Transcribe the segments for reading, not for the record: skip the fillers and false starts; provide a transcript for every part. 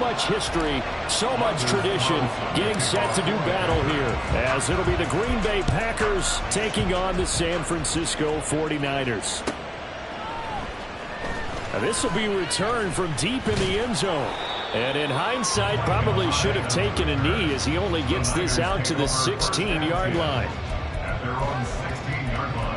much history, so much tradition, getting set to do battle here, as it'll be the Green Bay Packers taking on the San Francisco 49ers. Now this will be returned from deep in the end zone. And in hindsight, probably should have taken a knee as he only gets this out to the 16-yard line. At their own 16-yard line.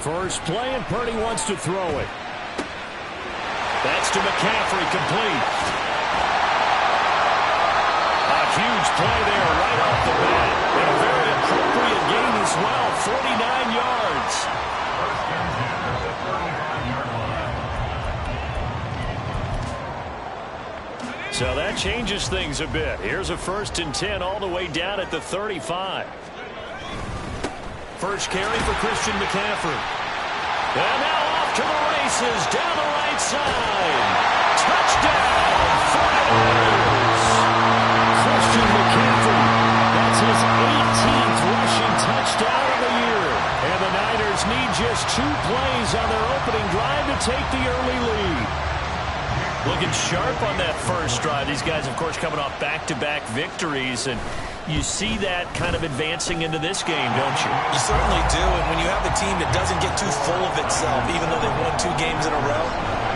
First play, and Purdy wants to throw it. That's to McCaffrey, complete. A huge play there right off the bat. And a very appropriate gain as well, 49 yards. First and 10 at the 35-yard line. So that changes things a bit. Here's a 1st and 10 all the way down at the 35. First carry for Christian McCaffrey. And now off to the races, down the right side. Touchdown, 49ers. Christian McCaffrey, that's his 18th rushing touchdown of the year. And the Niners need just 2 plays on their opening drive to take the early lead. Looking sharp on that first drive. These guys, of course, coming off back-to-back victories, and you see that kind of advancing into this game, don't you? You certainly do, and when you have a team that doesn't get too full of itself, even though they've won 2 games in a row,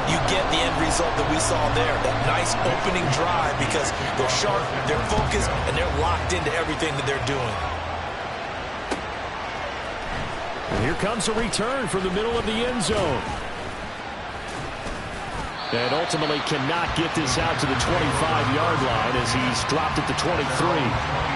you get the end result that we saw there, that nice opening drive, because they're sharp, they're focused, and they're locked into everything that they're doing. And here comes a return from the middle of the end zone. And ultimately cannot get this out to the 25-yard line as he's dropped at the 23.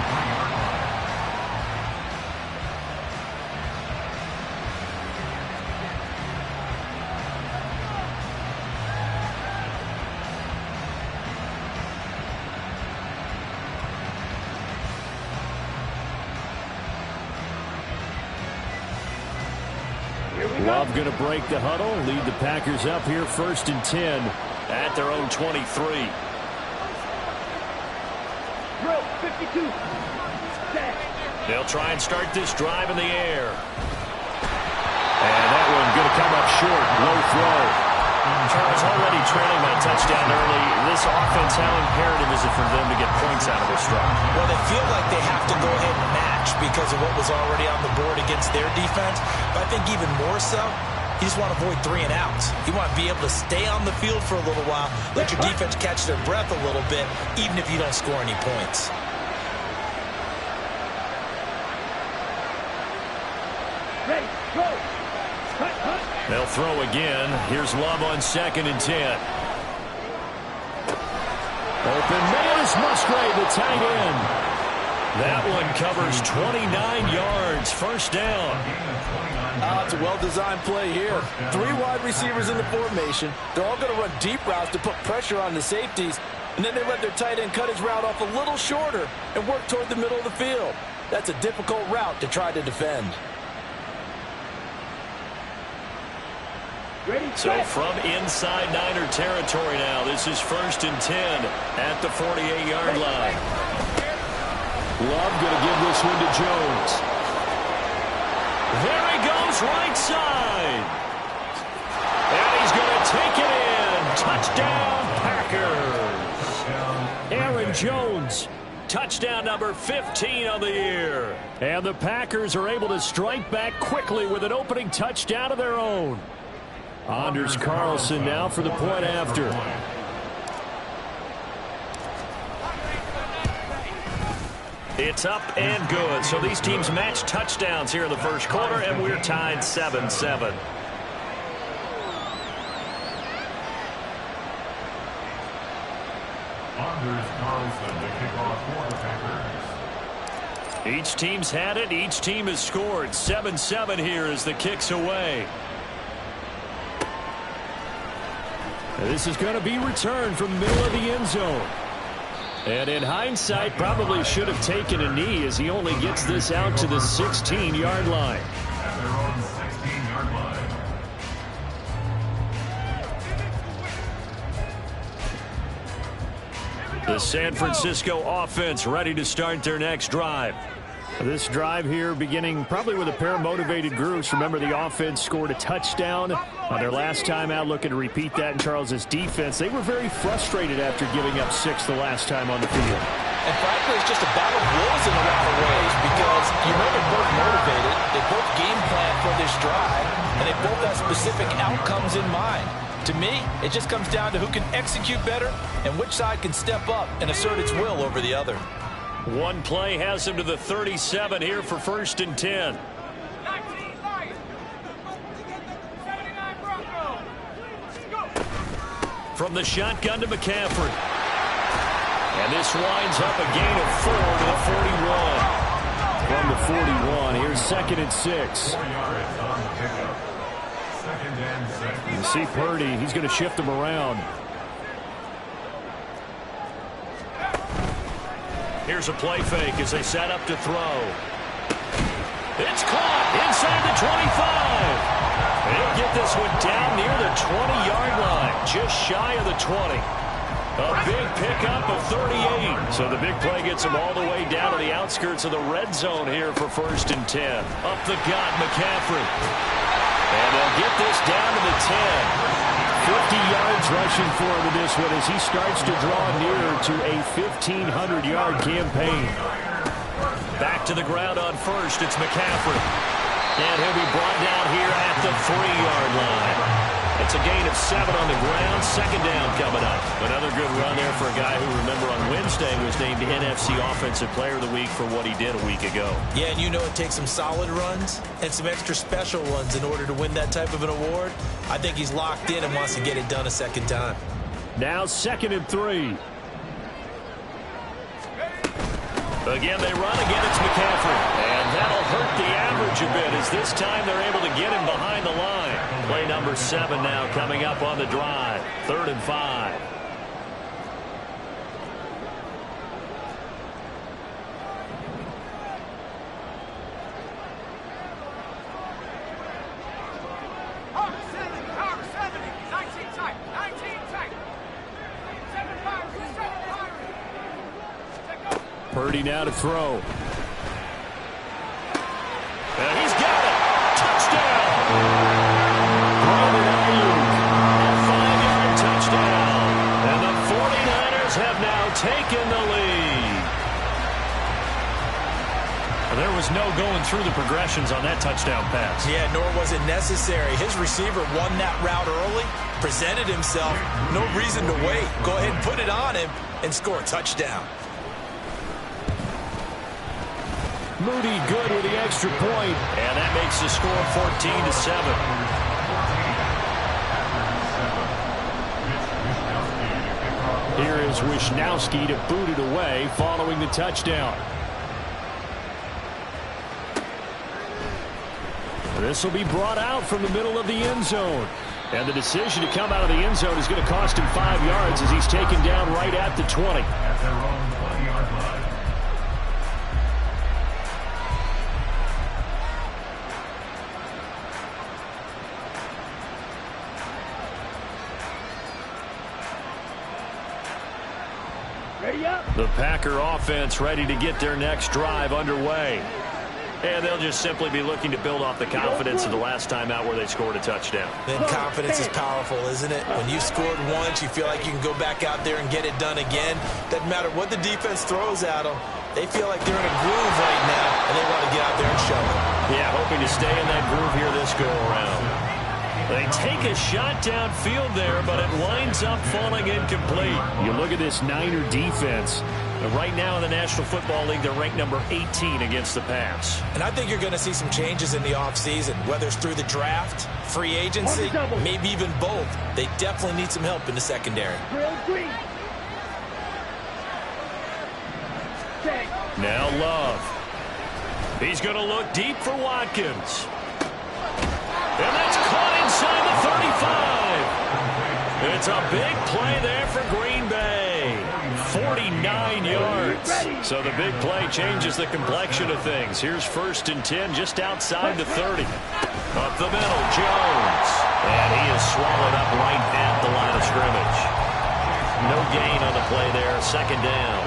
Love going to break the huddle, lead the Packers up here 1st and 10 at their own 23. Drill 52. They'll try and start this drive in the air. And that one going to come up short, low throw. Charles already trailing that touchdown early. This offense, how imperative is it for them to get points out of this drive? Well, they feel like they have to go ahead and match because of what was already on the board against their defense. But I think even more so, you just want to avoid 3 and outs. You want to be able to stay on the field for a little while, let your defense catch their breath a little bit, even if you don't score any points. Ready, go. They'll throw again. Here's Love on 2nd and 10. Open man is Musgrave, the tight end. That one covers 29 yards. First down. It's a well-designed play here. 3 wide receivers in the formation. They're all going to run deep routes to put pressure on the safeties. And then they let their tight end cut his route off a little shorter and work toward the middle of the field. That's a difficult route to try to defend. So from inside Niner territory now, this is 1st and 10 at the 48-yard line. Love going to give this one to Jones. There he goes, right side. And he's going to take it in. Touchdown, Packers. Aaron Jones, touchdown number 15 on the year. And the Packers are able to strike back quickly with an opening touchdown of their own. Anders Carlson now for the point after. It's up and good. So these teams match touchdowns here in the first quarter, and we're tied 7-7. Anders Carlson to kick off for the Packers. Each team's had it. Each team has scored. 7-7 here as the kick's away. This is going to be returned from the middle of the end zone. And in hindsight, probably should have taken a knee as he only gets this out to the 16-yard line. At their own 16-yard line. The San Francisco offense ready to start their next drive. This drive here beginning probably with a pair of motivated groups. Remember, the offense scored a touchdown on their last time out, looking to repeat that in Charles's defense. They were very frustrated after giving up 6 the last time on the field. And frankly, it's just a battle of wills in a lot of ways because you know they're both motivated, they both game plan for this drive, and they both have specific outcomes in mind. To me, it just comes down to who can execute better and which side can step up and assert its will over the other. One play has him to the 37 here for 1st and 10. From the shotgun to McCaffrey. And this winds up a gain of 4 to the 41. From the 41, here's 2nd and 6. 4 yards on the pickup. 2nd and 6. You see Purdy, he's going to shift them around. Here's a play fake as they set up to throw. It's caught inside the 25. They'll get this one down near the 20-yard line, just shy of the 20. A big pickup of 38. So the big play gets them all the way down to the outskirts of the red zone here for 1st and 10. Up the gut, McCaffrey. And they'll get this down to the 10. 50 yards rushing for him in this one as he starts to draw nearer to a 1,500-yard campaign. Back to the ground on 1st. It's McCaffrey. And he'll be brought down here at the 3-yard line. It's a gain of 7 on the ground. 2nd down coming up. Another good run there for a guy who, remember, on Wednesday was named NFC Offensive Player of the Week for what he did a week ago. Yeah, and you know it takes some solid runs and some extra special ones in order to win that type of an award. I think he's locked in and wants to get it done a 2nd time. Now 2nd and 3. Again, they run. Again, it's McCaffrey. And that'll hurt the average a bit as this time they're able to get him behind the line. Play number 7 now coming up on the drive. 3rd and 5. Purdy now to throw. And he's got it. Touchdown. A 5-yard touchdown. And the 49ers have now taken the lead. And there was no going through the progressions on that touchdown pass. Yeah, nor was it necessary. His receiver won that route early, presented himself. No reason to wait. Go ahead and put it on him and score a touchdown. Moody good with the extra point. And that makes the score 14-7. Here is Wishnowski to boot it away following the touchdown. This will be brought out from the middle of the end zone. And the decision to come out of the end zone is going to cost him 5 yards as he's taken down right at the 20. At their own 20-yard line. The Packer offense ready to get their next drive underway. And they'll just simply be looking to build off the confidence of the last time out where they scored a touchdown. Then confidence is powerful, isn't it? When you scored once, you feel like you can go back out there and get it done again. Doesn't matter what the defense throws at them. They feel like they're in a groove right now, and they want to get out there and show it. Yeah, hoping to stay in that groove here this go-around. They take a shot downfield there, but it winds up falling incomplete. You look at this Niner defense. Right now in the National Football League, they're ranked number 18 against the pass. And I think you're going to see some changes in the offseason, whether it's through the draft, free agency, maybe even both. They definitely need some help in the secondary. Now Love. He's going to look deep for Watkins. And that's caught inside the 35. It's a big play there for Green Bay. 49 yards. So the big play changes the complexion of things. Here's 1st and 10 just outside the 30. Up the middle, Jones. And he is swallowed up right at the line of scrimmage. No gain on the play there. Second down.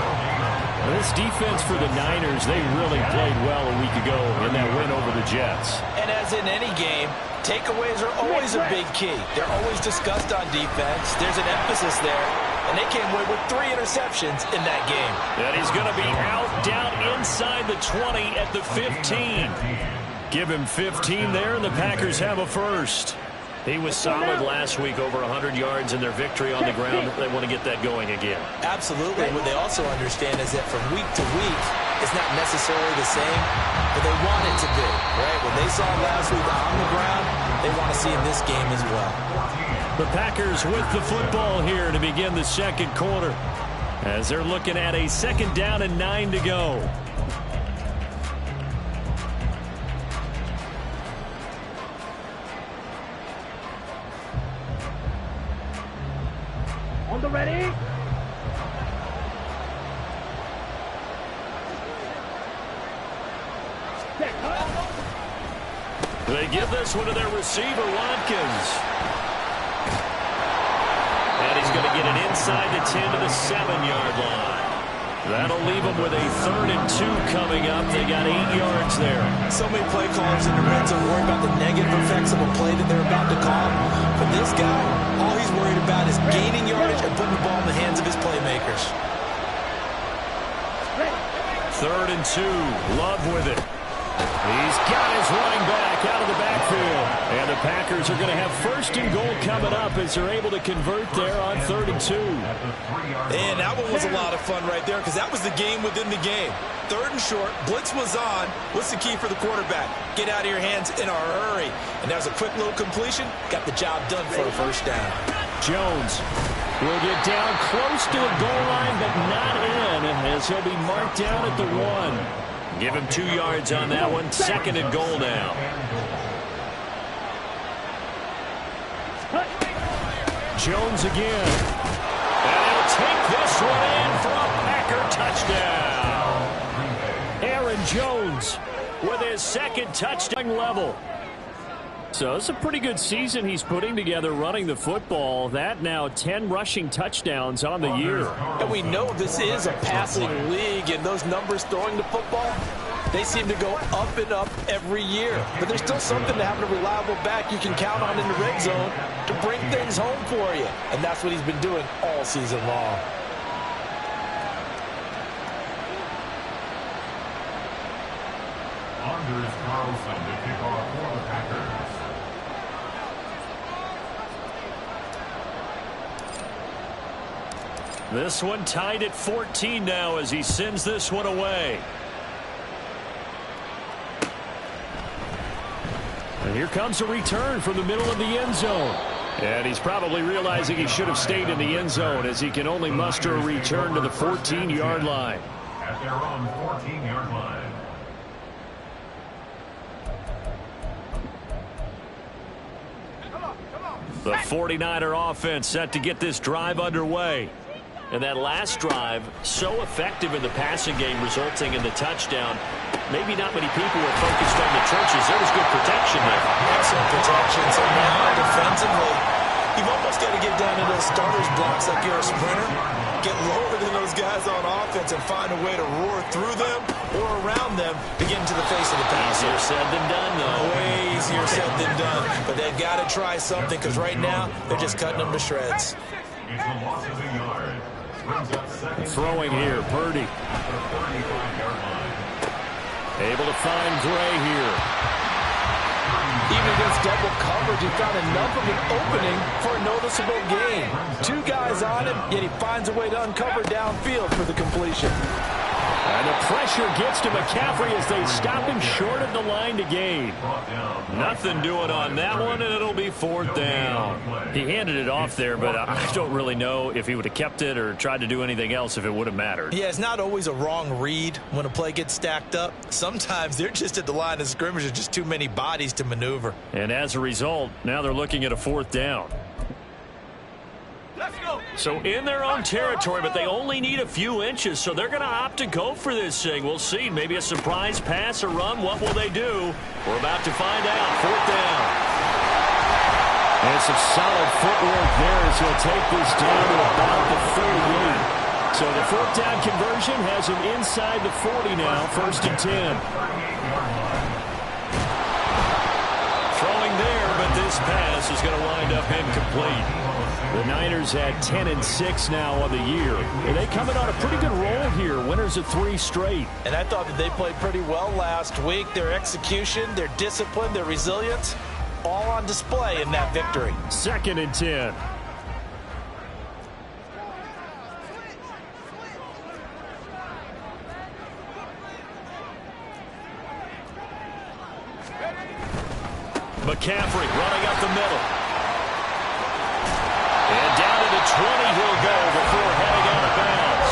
This defense for the Niners, they really played well a week ago in that win over the Jets. And as in any game, takeaways are always a big key. They're always discussed on defense. There's an emphasis there. And they came away with 3 interceptions in that game. And he's going to be out, down inside the 20 at the 15. Give him 15 there, and the Packers have a first. He was solid last week, over 100 yards in their victory on the ground. They want to get that going again. Absolutely. What they also understand is that from week to week, it's not necessarily the same, but they want it to be, right? When they saw it last week on the ground, they want to see in this game as well. The Packers with the football here to begin the second quarter, as they're looking at a second down and 9 to go. On the ready. They give this one to their receiver, Watkins. And he's going to get it inside the 10 to the 7-yard line. That'll leave them with a 3rd and 2 coming up. They got 8 yards there. So many play callers in the red zone worry about the negative effects of a play that they're about to call. But this guy, all he's worried about is gaining yardage and putting the ball in the hands of his playmakers. 3rd and 2. Love with it. He's got his running back out of the backfield. And the Packers are going to have 1st and goal coming up as they're able to convert there on 3rd and 2. And that one was a lot of fun right there because that was the game within the game. 3rd and short, blitz was on. What's the key for the quarterback? Get out of your hands in a hurry. And that was a quick little completion. Got the job done for a 1st down. Jones will get down close to the goal line, but not in, as he'll be marked down at the 1. Give him 2 yards on that one. 2nd and goal now. Jones again. And he'll take this one in for a Packer touchdown. Aaron Jones with his 2nd touchdown level. So it's a pretty good season he's putting together running the football. That now 10 rushing touchdowns on the year. And we know this is a passing league, and those numbers throwing the football, they seem to go up and up every year. But there's still something to having a reliable back you can count on in the red zone to bring things home for you. And that's what he's been doing all season long. Anders Carlson to kick off for the Packers. This one tied at 14 now as he sends this one away. And here comes a return from the middle of the end zone. And he's probably realizing he should have stayed in the end zone as he can only muster a return to the 14-yard line. At their own 14-yard line. The 49er offense set to get this drive underway. And that last drive, so effective in the passing game, resulting in the touchdown. Maybe not many people were focused on the trenches. There was good protection there. Excellent protection. So now defensively, you've almost got to get down to those starters blocks like you're a sprinter. Get lower than those guys on offense and find a way to roar through them or around them to get into the face of the passer. Easier said than done, though. Way easier said than done. But they've got to try something because right now they're just cutting them to shreds. It's a loss of a yard. Brings up 2nd. Throwing here, Purdy. At the 35-yard line. Able to find Gray here. Even against double coverage, he found enough of an opening for a noticeable gain. 2 guys on him, yet he finds a way to uncover downfield for the completion. And the pressure gets to McCaffrey as they stop him short of the line to gain. Nothing doing on that one, and it'll be 4th down. He handed it off there, but I don't really know if he would have kept it or tried to do anything else if it would have mattered. Yeah, it's not always a wrong read when a play gets stacked up. Sometimes they're just at the line of scrimmage. There's just too many bodies to maneuver. And as a result, now they're looking at a 4th down. So in their own territory, but they only need a few inches, so they're going to opt to go for this thing. We'll see. Maybe a surprise pass or run. What will they do? We're about to find out. 4th down. And some solid footwork there as he'll take this down to about the 48. So the fourth down conversion has him inside the 40 now, 1st and 10. Throwing there, but this pass is going to wind up incomplete. The Niners had 10-6 now on the year. And they coming on a pretty good roll here, winners of 3 straight. And I thought that they played pretty well last week. Their execution, their discipline, their resilience, all on display in that victory. 2nd and 10. McCaffrey running up the middle. And down to the 20 he'll go before heading out of bounds.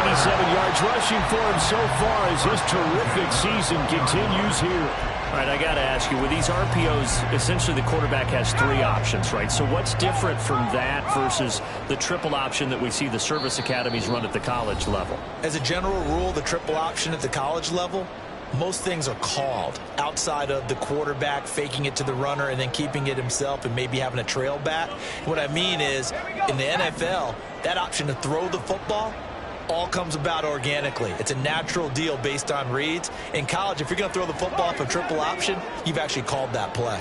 87 yards rushing for him so far as his terrific season continues here. All right, I got to ask you, with these RPOs, essentially the quarterback has 3 options, right? So what's different from that versus the triple option that we see the service academies run at the college level? As a general rule, the triple option at the college level, most things are called outside of the quarterback faking it to the runner and then keeping it himself and maybe having a trail back. What I mean is, in the NFL, that option to throw the football all comes about organically. It's a natural deal based on reads. In college, if you're going to throw the football for triple option, you've actually called that play.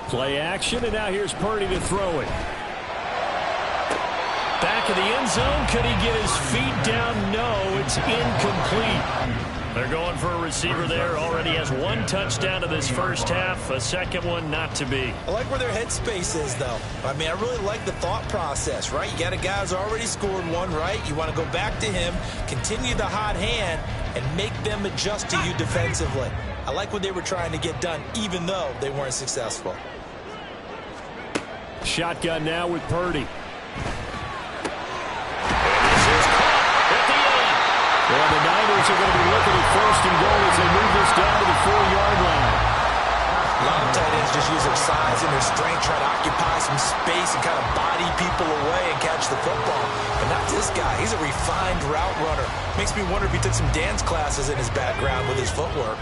Play action, and now here's Purdy to throw it. Back of the end zone. Could he get his feet down? No, it's incomplete. They're going for a receiver there. Already has 1 touchdown in this first half. A second one not to be. I like where their headspace is, though. I mean, I really like the thought process, right? You got a guy who's already scored 1, right? You want to go back to him, continue the hot hand, and make them adjust to you defensively. I like what they were trying to get done, even though they weren't successful. Shotgun now with Purdy. Well, the Niners are going to be looking at 1st and goal as they move this down to the 4-yard line. A lot of tight ends just use their size and their strength, try to occupy some space and kind of body people away and catch the football. But not this guy. He's a refined route runner. Makes me wonder if he took some dance classes in his background with his footwork.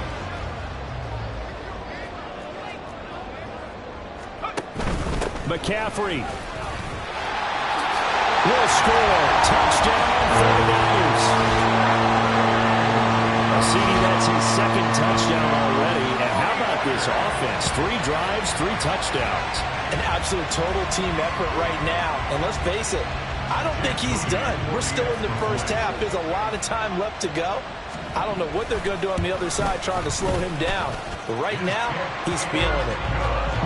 McCaffrey will score. Touchdown for the Niners. CD, that's his 2nd touchdown already. And how about this offense? 3 drives, 3 touchdowns. An absolute total team effort right now. And let's face it, I don't think he's done. We're still in the first half. There's a lot of time left to go. I don't know what they're going to do on the other side trying to slow him down. But right now, he's feeling it.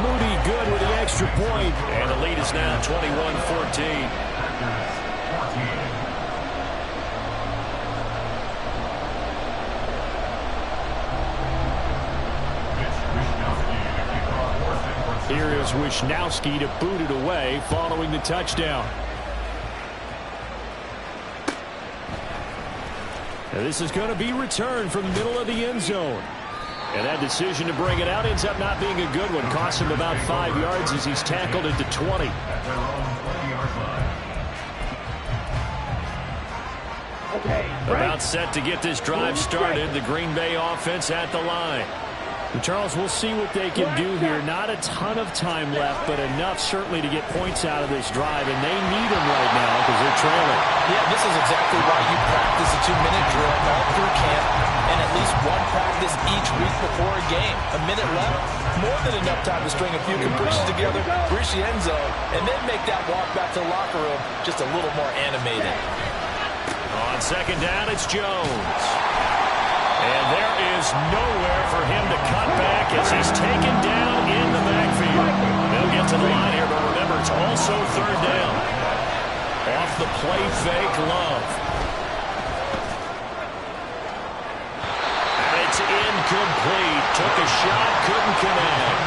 Moody good with the extra point. And the lead is now 21-14. Here is Wisnowski to boot it away following the touchdown. Now this is going to be returned from the middle of the end zone. And that decision to bring it out ends up not being a good one. Costs him about 5 yards as he's tackled at the 20. About set to get this drive started. The Green Bay offense at the line. And Charles, we'll see what they can do here. Not a ton of time left, but enough certainly to get points out of this drive, and they need them right now because they're trailing. Yeah, this is exactly why you practice a 2-minute drill all through camp and at least 1 practice each week before a game. A minute left, more than enough time to string a few completions together, reach the end zone, and then make that walk back to the locker room just a little more animated. On 2nd down, it's Jones. And there is nowhere for him to cut back as he's taken down in the backfield. They'll get to the line here, but remember, it's also 3rd down. Off the play fake, Love. And it's incomplete. Took a shot, couldn't connect.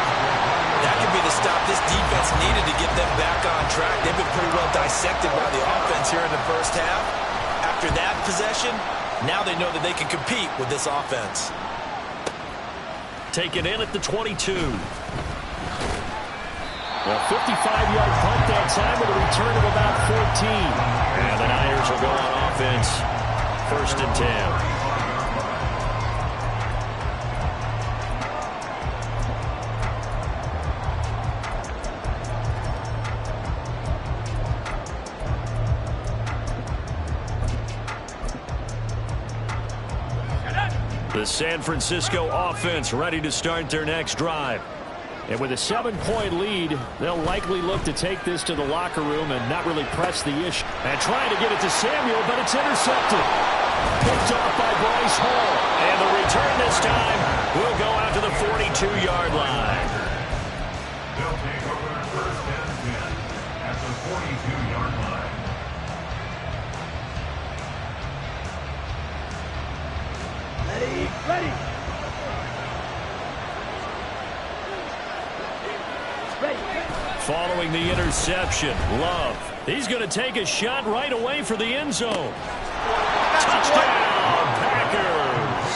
That could be the stop this defense needed to get them back on track. They've been pretty well dissected by the offense here in the first half. After that possession, now they know that they can compete with this offense. Taken in at the 22. Well, 55-yard punt that time with a return of about 14. And the Niners will go on offense. 1st and 10. The San Francisco offense ready to start their next drive. And with a 7-point lead, they'll likely look to take this to the locker room and not really press the issue. And trying to get it to Samuel, but it's intercepted. Picked off by Bryce Hall. And the return this time will go out to the 42-yard line. They'll take over their first and 10 at the 42-yard line. Ready. Following the interception, Love. He's going to take a shot right away for the end zone. Touchdown, Packers!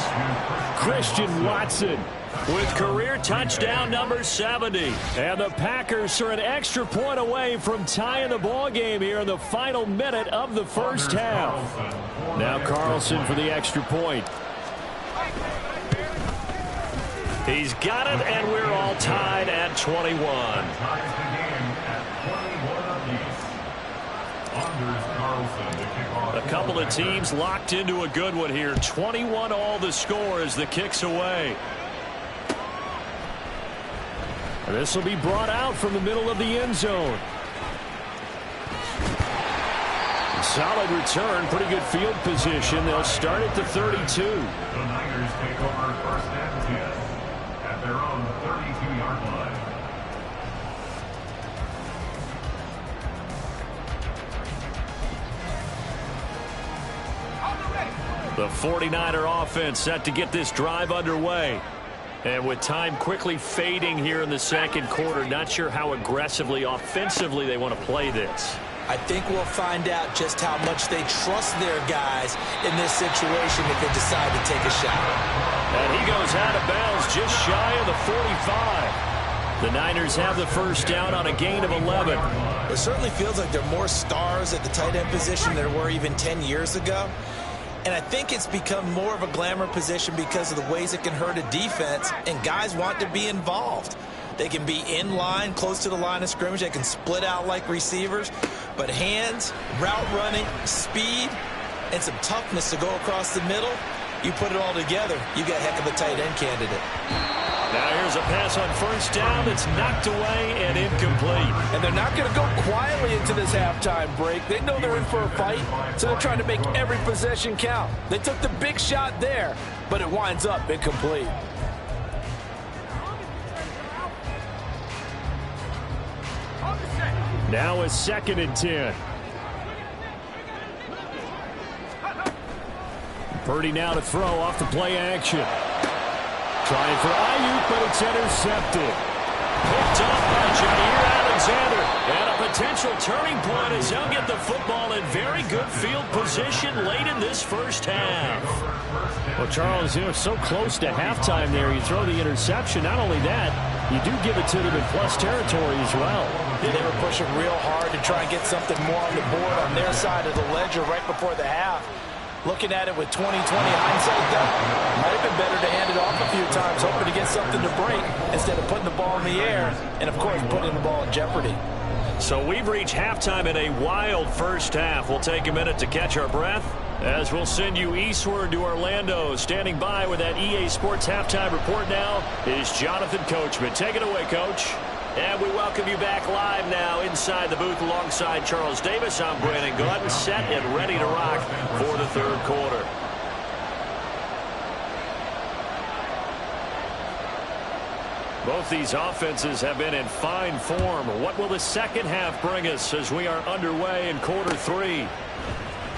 Christian Watson with career touchdown number 70. And the Packers are an extra point away from tying the ball game here in the final minute of the first half. Now Carlson for the extra point. He's got it, and we're all tied at 21. A couple of teams locked into a good one here. 21 all the score as the kick's away. This will be brought out from the middle of the end zone. Solid return, pretty good field position. They'll start at the 32. The Niners take over first and 10 at their own 32-yard line. The 49er offense set to get this drive underway. And with time quickly fading here in the second quarter, not sure how aggressively, offensively they want to play this. I think we'll find out just how much they trust their guys in this situation if they decide to take a shot. And he goes out of bounds just shy of the 45. The Niners have the first down on a gain of 11. It certainly feels like there are more stars at the tight end position than there were even 10 years ago. And I think it's become more of a glamour position because of the ways it can hurt a defense, and guys want to be involved. They can be in line, close to the line of scrimmage. They can split out like receivers. But hands, route running, speed, and some toughness to go across the middle, you put it all together, you got a heck of a tight end candidate. Now here's a pass on first down that's knocked away and incomplete. And they're not going to go quietly into this halftime break. They know they're in for a fight, so they're trying to make every possession count. They took the big shot there, but it winds up incomplete. Now a 2nd and 10. Purdy now to throw off the play action. Trying for Ayuk, but it's intercepted. Picked up by Jair Alexander. And a potential turning point as he'll get the football in very good field position late in this first half. Well, Charles, so close to halftime there. You throw the interception. Not only that, you do give it to them in plus territory as well. Yeah, they were pushing real hard to try and get something more on the board on their side of the ledger right before the half. Looking at it with 20/20 hindsight, though, might have been better to hand it off a few times, hoping to get something to break instead of putting the ball in the air and, of course, putting the ball in jeopardy. So we've reached halftime in a wild first half. We'll take a minute to catch our breath as we'll send you eastward to Orlando. Standing by with that EA Sports halftime report now is Jonathan Coachman. Take it away, Coach. And we welcome you back live now inside the booth alongside Charles Davis. I'm Brandon Gordon, set and ready to rock for the third quarter. Both these offenses have been in fine form. What will the second half bring us as we are underway in quarter 3?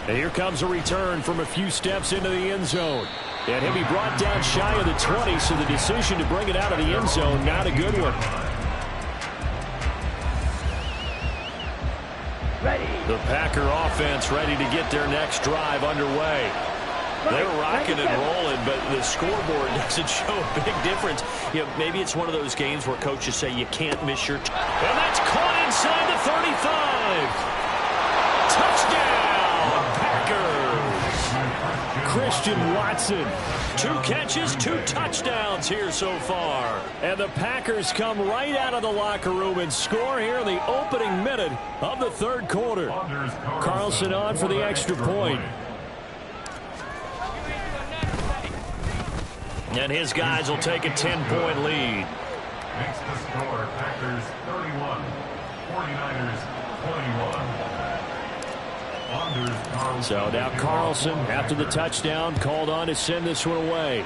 And here comes a return from a few steps into the end zone. And he'll be brought down shy of the 20, so the decision to bring it out of the end zone, not a good one. Ready. The Packer offense ready to get their next drive underway. They're rocking and rolling, but the scoreboard doesn't show a big difference. Maybe it's one of those games where coaches say you can't miss your... And that's caught inside the 35. Touchdown, Packers! Christian Watson. 2 catches, 2 touchdowns here so far. And the Packers come right out of the locker room and score here in the opening minute of the third quarter. Carlson on for the extra point. And his guys will take a 10-point lead. Makes the score Packers 31, 49ers 21. So now Carlson, after the touchdown, called on to send this one away.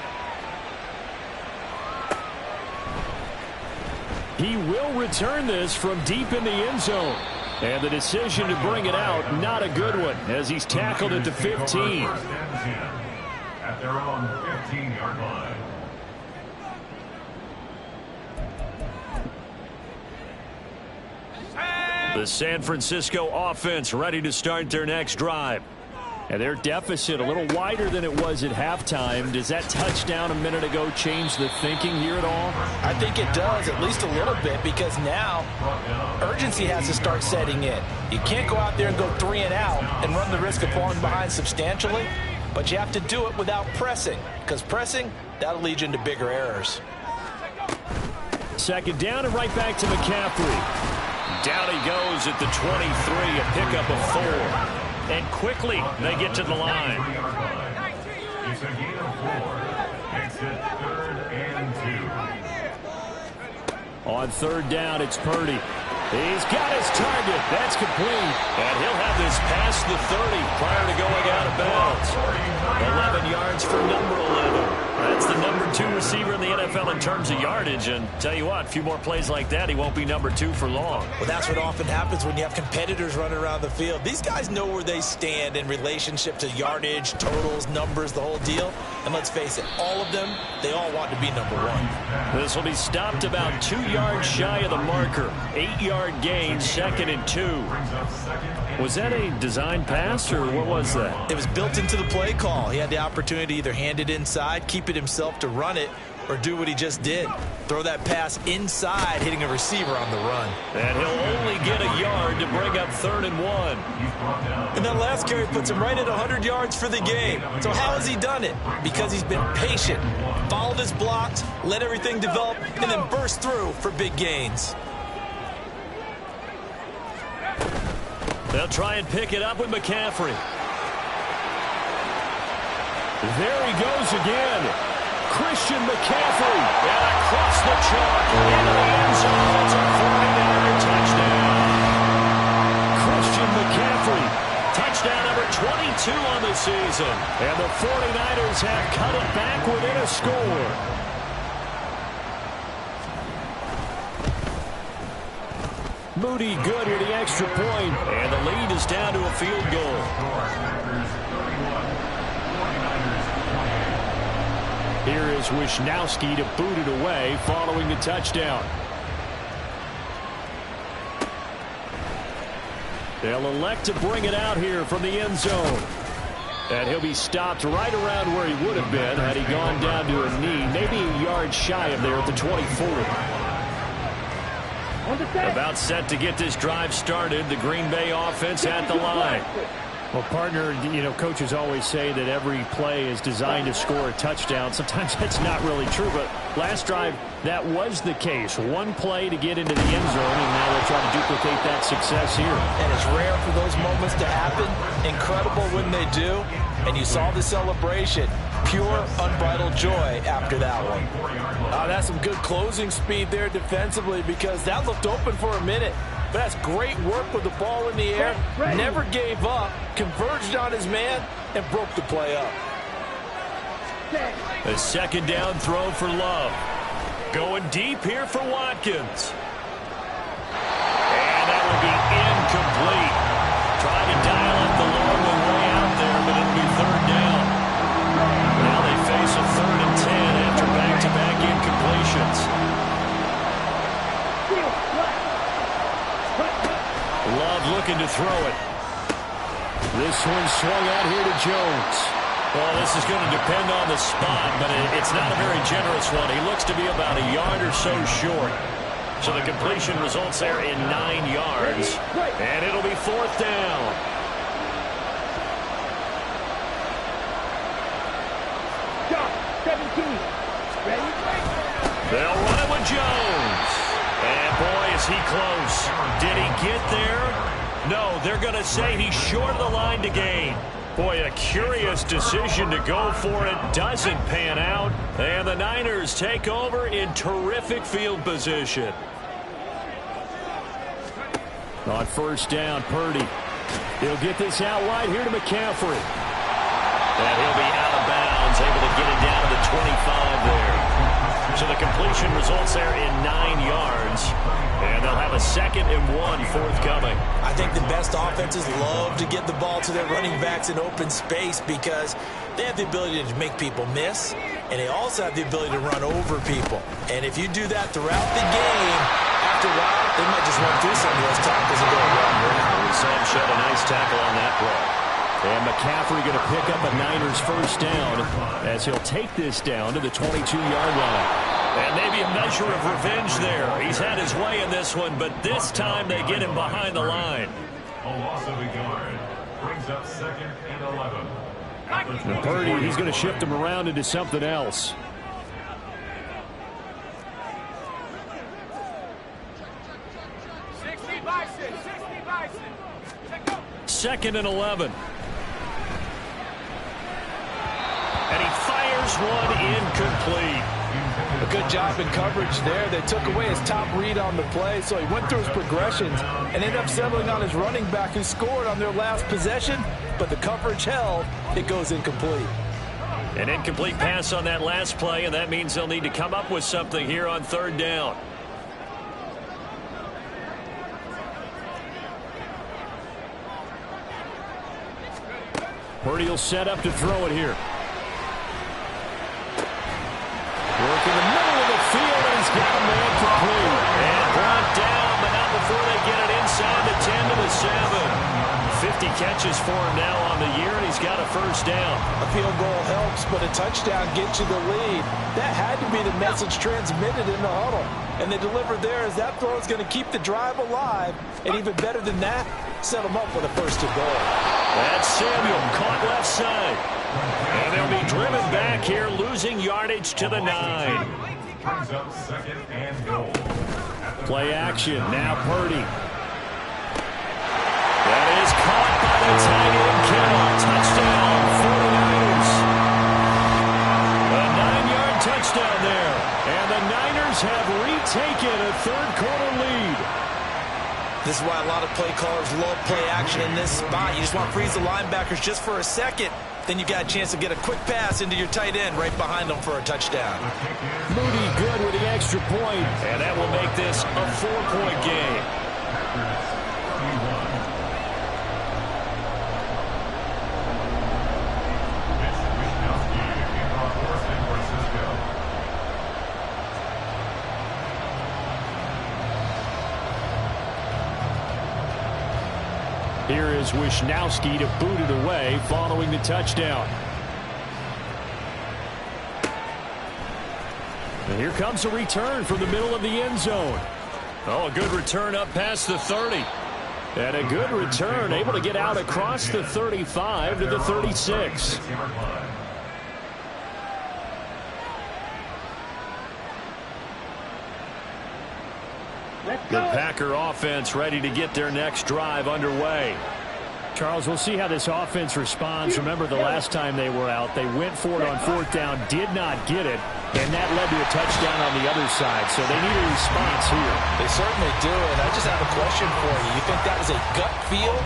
He will return this from deep in the end zone. And the decision to bring it out, not a good one, as he's tackled at the 15. At their own 15-yard line. The San Francisco offense ready to start their next drive. And their deficit a little wider than it was at halftime. Does that touchdown a minute ago change the thinking here at all? I think it does, at least a little bit, because now urgency has to start setting in. You can't go out there and go 3 and out and run the risk of falling behind substantially, but you have to do it without pressing, because pressing, that'll lead you into bigger errors. Second down and right back to McCaffrey. Down he goes at the 23, a pickup of 4. And quickly, they get to the line. It's a gain of 4. Makes it 3rd and 2. On third down, it's Purdy. He's got his target. That's complete. And he'll have this past the 30 prior to going out of bounds. 11 yards for number 11. That's the number 2 receiver in the NFL in terms of yardage. And tell you what, a few more plays like that, he won't be number 2 for long. Well, that's what often happens when you have competitors running around the field. These guys know where they stand in relationship to yardage, totals, numbers, the whole deal. And let's face it, all of them, they all want to be number 1. This will be stopped about 2 yards shy of the marker. 8-yard gain, 2nd and 2. Was that a design pass, or what was that? It was built into the play call. He had the opportunity to either hand it inside, keep it himself to run it, or do what he just did. Throw that pass inside, hitting a receiver on the run. And he'll only get a yard to bring up 3rd and 1. And that last carry puts him right at 100 yards for the game. So how has he done it? Because he's been patient, followed his blocks, let everything develop, and then burst through for big gains. They'll try and pick it up with McCaffrey. There he goes again. Christian McCaffrey. And across the chalk into the end zone. It's a 49er touchdown. Christian McCaffrey. Touchdown number 22 on the season. And the 49ers have cut it back within a score. Moody good with the extra point. And the lead is down to a field goal. Here is Wisnowski to boot it away following the touchdown. They'll elect to bring it out here from the end zone. And he'll be stopped right around where he would have been had he gone down to a knee, maybe a yard shy of there at the 24. About set to get this drive started. The Green Bay offense at the line. Well, partner, you know, coaches always say that every play is designed to score a touchdown. Sometimes that's not really true, but last drive, that was the case. One play to get into the end zone, and now they'll try to duplicate that success here. And it's rare for those moments to happen. Incredible when they do. And you saw the celebration. Pure, unbridled joy after that one. That's some good closing speed there defensively, because that looked open for a minute. But that's great work with the ball in the air. Never gave up, converged on his man, and broke the play up. A second down throw for Love. Going deep here for Watkins. And that will be incomplete. Trying to dial up the long way out there, but it'll be 3rd down. Now they face a 3rd and 10 after back-to-back incompletions. Love looking to throw it. This one swung out here to Jones. Well, this is going to depend on the spot, but it's not a very generous one. He looks to be about a yard or so short. So the completion results there in 9 yards. And it'll be 4th down. They'll run it with Jones. And boy, is he close. Did he get there? No, they're going to say he's short of the line to gain. Boy, a curious decision to go for it. Doesn't pan out. And the Niners take over in terrific field position. On first down, Purdy. He'll get this out wide here to McCaffrey. And he'll be out of bounds, able to get it down to the 25 there. So the completion results there in 9 yards. And they'll have a 2nd and 1 forthcoming. I think the best offenses love to get the ball to their running backs in open space because they have the ability to make people miss, and they also have the ability to run over people. And if you do that throughout the game, after a while, they might just run through some of those tackles and go long route. Sam shed a nice tackle on that play. And McCaffrey going to pick up a Niners first down as he'll take this down to the 22-yard line. And maybe a measure of revenge there. He's had his way in this one, but this time they get him behind the line. A loss of a yard brings up 2nd and 11. And Purdy, he's going to shift him around into something else. Second and 11. And he fires one incomplete. A good job in coverage there. They took away his top read on the play, so he went through his progressions and ended up settling on his running back who scored on their last possession, but the coverage held. It goes incomplete. An incomplete pass on that last play, and that means they'll need to come up with something here on 3rd down. Purdy will set up to throw it here. Work in the middle of the field, and he's got a man complete. And brought down, but not before they get it inside the 10 to the 7. 50 catches for him now on the year, and he's got a first down. A field goal helps, but a touchdown gets you the lead. That had to be the message transmitted in the huddle. And they delivered there as that throw is going to keep the drive alive. And even better than that, set them up with a first and goal. That's Samuel, caught left side. And they'll be driven back here, losing yardage to the 9. Brings up 2nd and goal. Play action, now Purdy. That is caught by the tight end, Kittle. Touchdown, 49ers. A 9-yard touchdown there. And the Niners have retaken a 3rd-quarter lead. This is why a lot of play callers love play action in this spot. You just want to freeze the linebackers just for a second. Then you got a chance to get a quick pass into your tight end right behind them for a touchdown. Moody good with the extra point. And that will make this a 4-point game. Here is Wisnowski to boot it away following the touchdown. And here comes a return from the middle of the end zone. Oh, a good return up past the 30. And a good return, able to get out across the 35 to the 36. The Packer offense ready to get their next drive underway. Charles, we'll see how this offense responds. Remember the last time they were out, they went for it on 4th down, did not get it, and that led to a touchdown on the other side. So they need a response here. They certainly do, and I just have a question for you. You think that was a gut feel,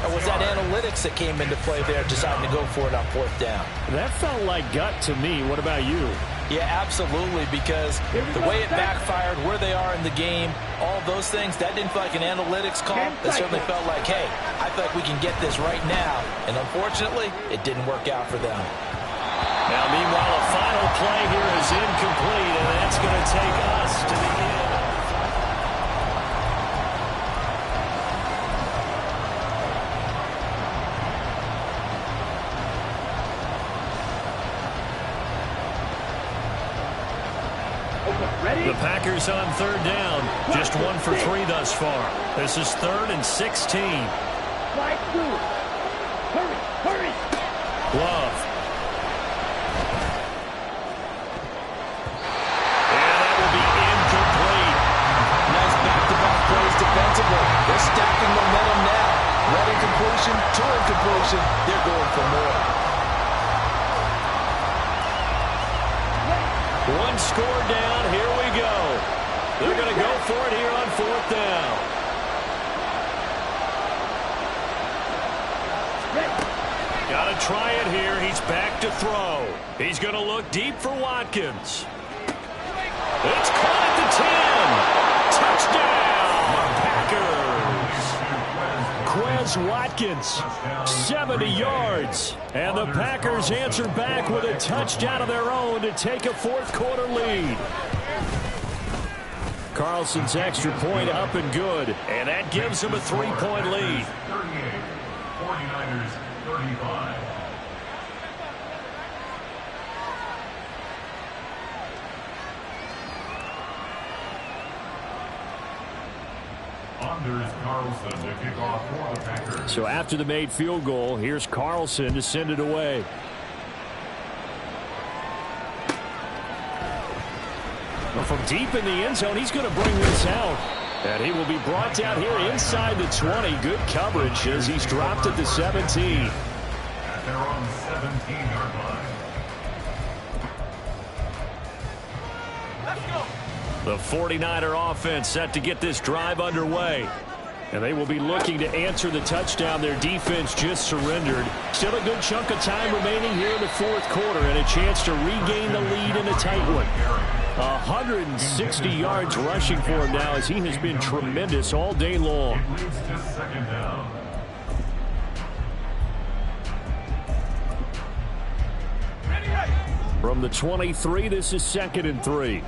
or was that analytics that came into play there deciding to go for it on 4th down? That felt like gut to me. What about you? Yeah, absolutely, because the way it backfired, where they are in the game, all those things, that didn't feel like an analytics call. That certainly felt like, hey, I feel like we can get this right now. And unfortunately, it didn't work out for them. Now, meanwhile, a final play here is incomplete, and that's going to take us to the end. The Packers on 3rd down. Just 1 for 3 thus far. This is 3rd and 16. Slide through. Hurry, hurry. Love. And that will be incomplete. Nice back-to-back plays defensively. They're stacking momentum now. Ready completion to little incompletion. They're going for more. One score down. Here we go. They're going to go for it here on 4th down. Got to try it here. He's back to throw. He's going to look deep for Watkins. It's caught at the 10. Touchdown, Packers. Quez Watkins, 70 yards. And the Packers answer back with a touchdown of their own to take a 4th quarter lead. Carlson's extra point up and good. And that gives him a 3-point lead. 38, 49ers 35. Anders Carlson to kick off for the Packers. So after the made field goal, here's Carlson to send it away. Well, from deep in the end zone, he's going to bring this out. And he will be brought down here inside the 20. Good coverage as he's dropped at the 17. At their own 17-yard line. The 49er offense set to get this drive underway. And they will be looking to answer the touchdown their defense just surrendered. Still a good chunk of time remaining here in the 4th quarter and a chance to regain the lead in a tight one. 160 yards rushing for him now as he has been tremendous all day long. It leads to 2nd down. From the 23, this is 2nd and 3.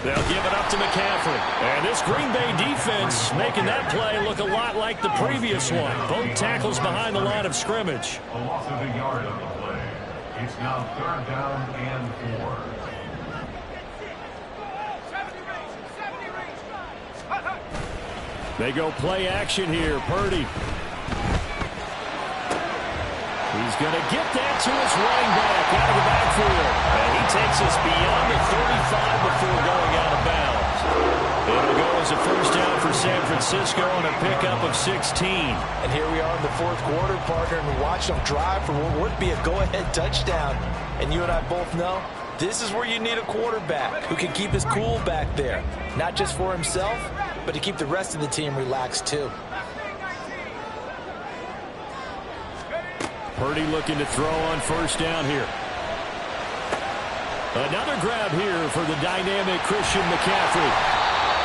They'll give it up to McCaffrey. And this Green Bay defense making that play look a lot like the previous one. Both tackles behind the line of scrimmage. A loss of a yard on the play. It's now 3rd down and 4. They go play action here. Purdy. He's going to get that to his running back out of the backfield. And he takes us beyond the 35 before going out of bounds. It'll go as a 1st down for San Francisco on a pickup of 16. And here we are in the 4th quarter, partner, and we watch them drive for what would be a go-ahead touchdown. And you and I both know this is where you need a quarterback who can keep his cool back there. Not just for himself, but to keep the rest of the team relaxed too. Purdy looking to throw on 1st down here. Another grab here for the dynamic Christian McCaffrey.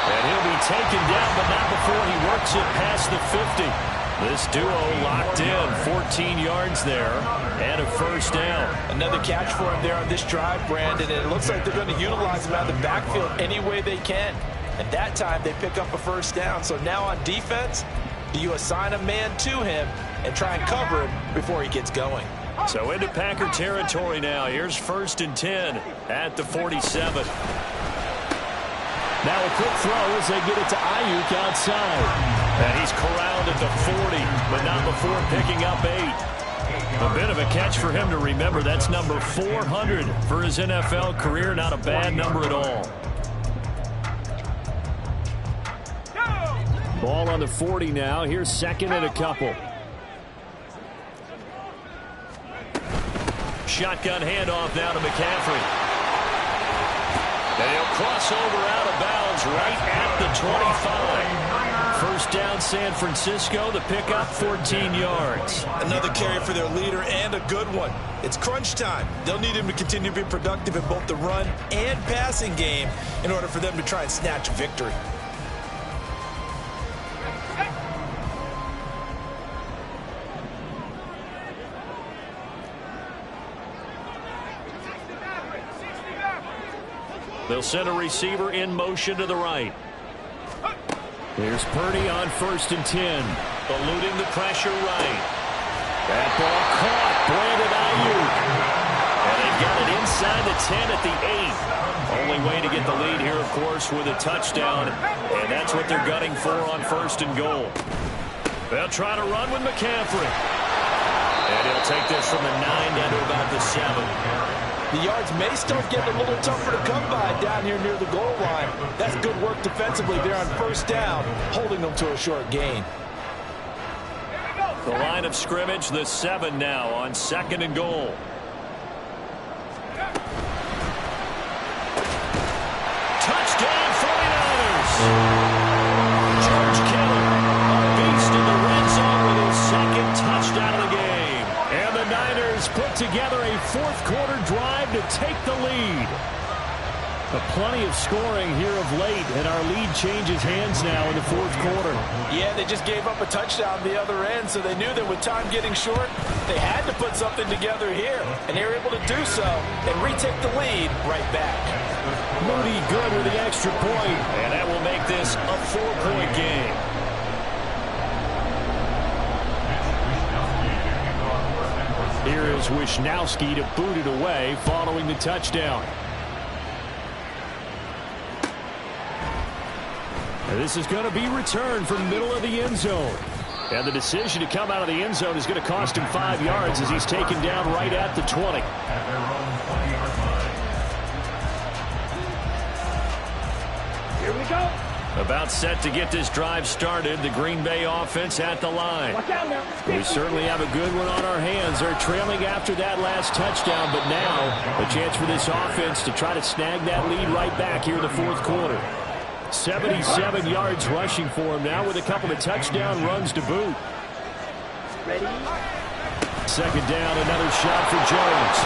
And he'll be taken down, but not before he works it past the 50. This duo locked in, 14 yards there, and a 1st down. Another catch for him there on this drive, Brandon, and it looks like they're going to utilize him out of the backfield any way they can. And that time they pick up a 1st down. So now on defense, do you assign a man to him and try and cover him before he gets going? So into Packer territory now. Here's 1st and 10 at the 47. Now a quick throw as they get it to Ayuk outside. And he's corralled at the 40, but not before picking up 8. A bit of a catch for him to remember. That's number 400 for his NFL career. Not a bad number at all. Ball on the 40 now. Here's 2nd and a couple. Shotgun handoff now to McCaffrey. And he'll cross over out of bounds right at the 25. 1st down San Francisco. The pickup, 14 yards. Another carry for their leader and a good one. It's crunch time. They'll need him to continue to be productive in both the run and passing game in order for them to try and snatch victory. They'll send a receiver in motion to the right. Here's Purdy on 1st and 10. Eluding the pressure right. That ball caught. Brandon Ayuk. And they've got it inside the 10 at the 8. Only way to get the lead here, of course, with a touchdown. And that's what they're gunning for on 1st and goal. They'll try to run with McCaffrey. And he'll take this from the 9 down to about the 7. The yards may start getting a little tougher to come by down here near the goal line. That's good work defensively there on first down, holding them to a short gain. The line of scrimmage, the 7 now on 2nd and goal. Touchdown 49ers! George Kittle, a beast in the red zone with his 2nd touchdown of the game. And the Niners put together a 4th quarter drive to take the lead. Plenty of scoring here of late, and our lead changes hands now in the 4th quarter. Yeah, they just gave up a touchdown the other end, so they knew that with time getting short, they had to put something together here, and they were able to do so and retake the lead right back. Moody good with the extra point. And that will make this a 4-point game. Here is Wisnowski to boot it away following the touchdown. And this is going to be returned from the middle of the end zone. And the decision to come out of the end zone is going to cost him 5 yards as he's taken down right at the 20. At their own 20-yard line. Here we go. About set to get this drive started. The Green Bay offense at the line. Watch out now. We certainly have a good one on our hands. They're trailing after that last touchdown, but now a chance for this offense to try to snag that lead right back here in the 4th quarter. 77 yards rushing for him now with a couple of touchdown runs to boot. Ready? 2nd down, another shot for Jones.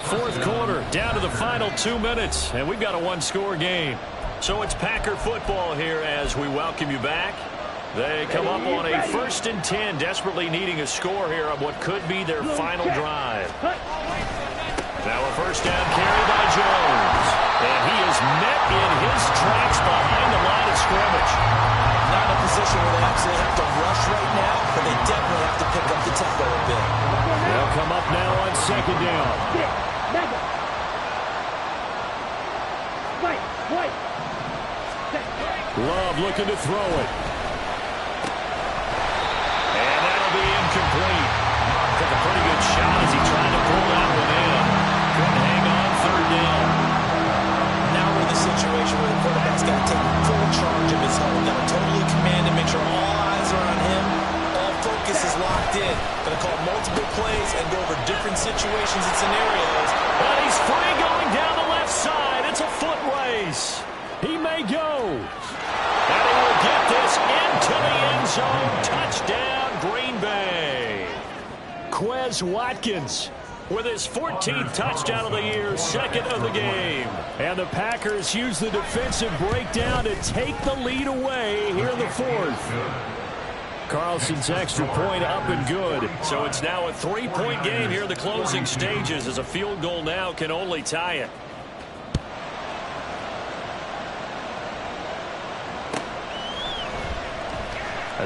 Fourth quarter, down to the final 2 minutes, and we've got a 1-score game. So it's Packer football here as we welcome you back. They come up on a 1st and 10, desperately needing a score here on what could be their final drive. Now a 1st down carry by Jones. And he is met in his tracks behind the line of scrimmage. Not in a position where they absolutely have to rush right now, but they definitely have to pick up the tempo a bit. They'll come up now on 2nd down. Love looking to throw it. And that'll be incomplete. Took a pretty good shot as he tried to pull that one in. Couldn't hang on 3rd down. Now we're in the situation where the quarterback's got to take full charge of his own. Got to totally command and make sure all eyes are on him. All focus is locked in. Going to call multiple plays and go over different situations and scenarios. But he's free going down the left side. It's a foot race. He may go. And he will get this into the end zone. Touchdown, Green Bay. Quez Watkins with his 14th touchdown of the year, 2nd of the game. And the Packers use the defensive breakdown to take the lead away here in the 4th. Carlson's extra point up and good. So it's now a 3-point game here in the closing stages as a field goal now can only tie it.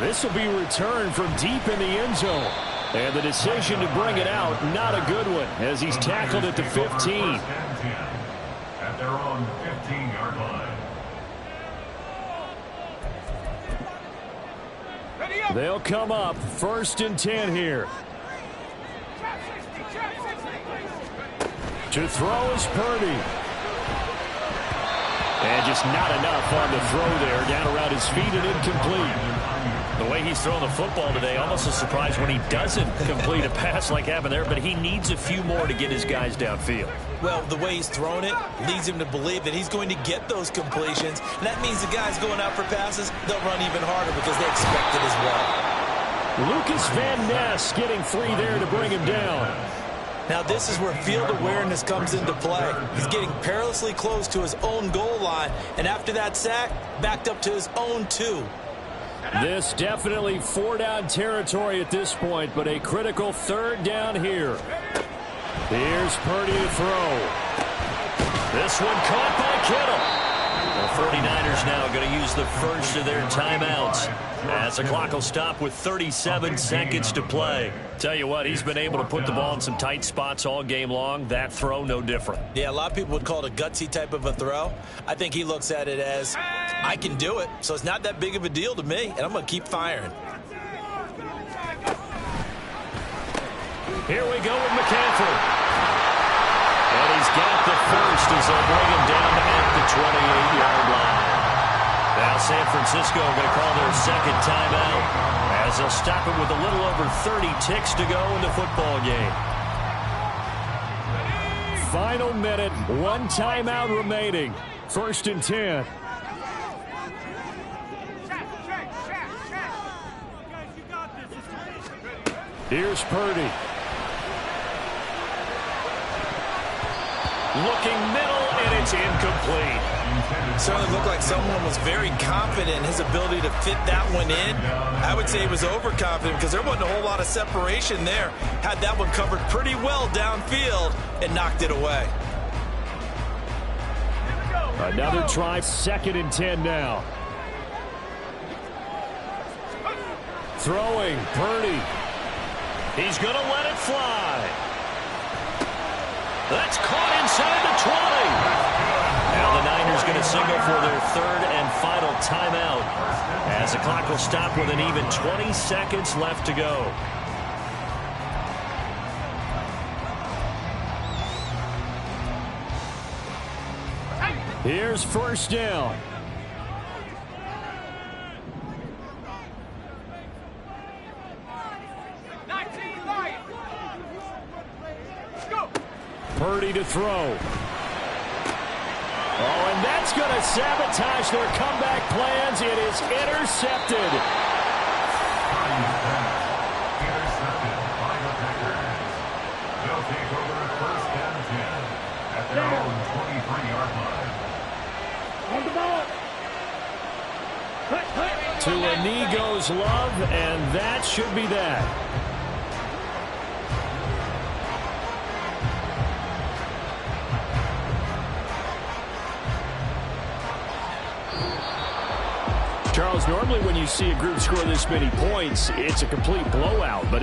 This will be returned from deep in the end zone. And the decision to bring it out, not a good one, as he's tackled at the 15. At their own 15-yard line. They'll come up 1st and 10 here. To throw is Purdy. And just not enough on the throw there, down around his feet and incomplete. The way he's throwing the football today, almost a surprise when he doesn't complete a pass like happened there, but he needs a few more to get his guys downfield. Well, the way he's thrown it leads him to believe that he's going to get those completions. And that means the guys going out for passes, they'll run even harder because they expect it as well. Lucas Van Ness getting free there to bring him down. Now this is where field awareness comes into play. He's getting perilously close to his own goal line, and after that sack, backed up to his own 2. This definitely 4-down territory at this point, but a critical 3rd down here. Here's Purdy to throw. This one caught by Kittle. The 49ers now going to use the first of their timeouts as the clock will stop with 37 seconds to play. Tell you what, he's been able to put the ball in some tight spots all game long. That throw, no different. Yeah, a lot of people would call it a gutsy type of a throw. I think he looks at it as, I can do it, so it's not that big of a deal to me, and I'm going to keep firing. Here we go with McCaffrey. And he's got the first as they'll bring him down at the 28-yard line. Now San Francisco going to call their second timeout as they'll stop it with a little over 30 ticks to go in the football game. Final minute, one timeout remaining. 1st and 10. Here's Purdy. Looking middle, and it's incomplete. Certainly looked like someone was very confident in his ability to fit that one in. I would say he was overconfident because there wasn't a whole lot of separation there. Had that one covered pretty well downfield and knocked it away. Another try, 2nd and 10 now. Throwing, Purdy. He's going to let it fly. That's caught inside the 20. Now the Niners going to signal for their 3rd and final timeout as the clock will stop with an even 20 seconds left to go. Here's 1st down. Purdy to throw. Oh, and that's going to sabotage their comeback plans. It is intercepted. Intercepted by the Packers. They'll take over 1st and 10 at their own 23-yard line. On the ball. To a knee goes Love, and that should be that. Charles, normally when you see a group score this many points, it's a complete blowout, but